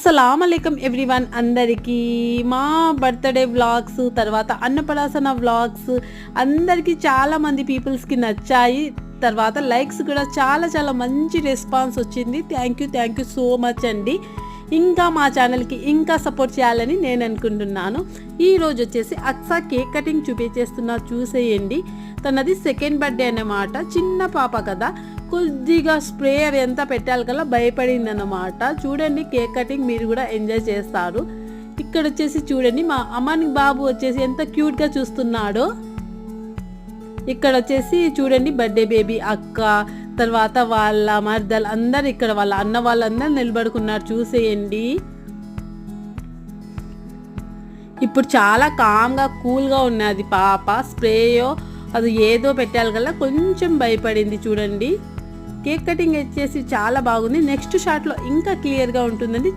అస్సలామలైకుం everyone, అందరికీ మా birthday vlogs తర్వాత అన్నప్రాసన వ్లాగ్స్ అందరికీ చాలామంది పీపుల్స్కి నచ్చాయి. తర్వాత లైక్స్ కూడా చాలా మంచి రెస్పాన్స్ వచ్చింది. థ్యాంక్ యూ సో మచ్ అండి. ఇంకా మా ఛానల్కి ఇంకా సపోర్ట్ చేయాలని నేను అనుకుంటున్నాను. ఈరోజు వచ్చేసి అక్సా కేక్ కటింగ్ చూపించేస్తున్నా, చూసేయండి. తనది సెకండ్ బర్త్డే అన్నమాట. చిన్న పాప కదా, కొద్దిగా స్ప్రే అవి ఎంత పెట్టాలి కదా భయపడింది అన్నమాట. చూడండి, కేక్ కటింగ్ మీరు కూడా ఎంజాయ్ చేస్తారు. ఇక్కడ వచ్చేసి చూడండి, మా అమ్మాని బాబు వచ్చేసి ఎంత క్యూట్గా చూస్తున్నాడో. ఇక్కడ వచ్చేసి చూడండి, బర్త్డే బేబీ అక్క తర్వాత వాళ్ళ మర్దలు అందరు, ఇక్కడ వాళ్ళ అన్న వాళ్ళందరూ నిలబడుకున్నారు, చూసేయండి. ఇప్పుడు చాలా కామ్గా కూల్గా ఉన్నది పాప. స్ప్రేయో అది ఏదో పెట్టాలి కదా, కొంచెం భయపడింది. చూడండి, కేక్ కటింగ్ వచ్చేసి చాలా బాగుంది. నెక్స్ట్ షాట్లో ఇంకా క్లియర్గా ఉంటుందండి.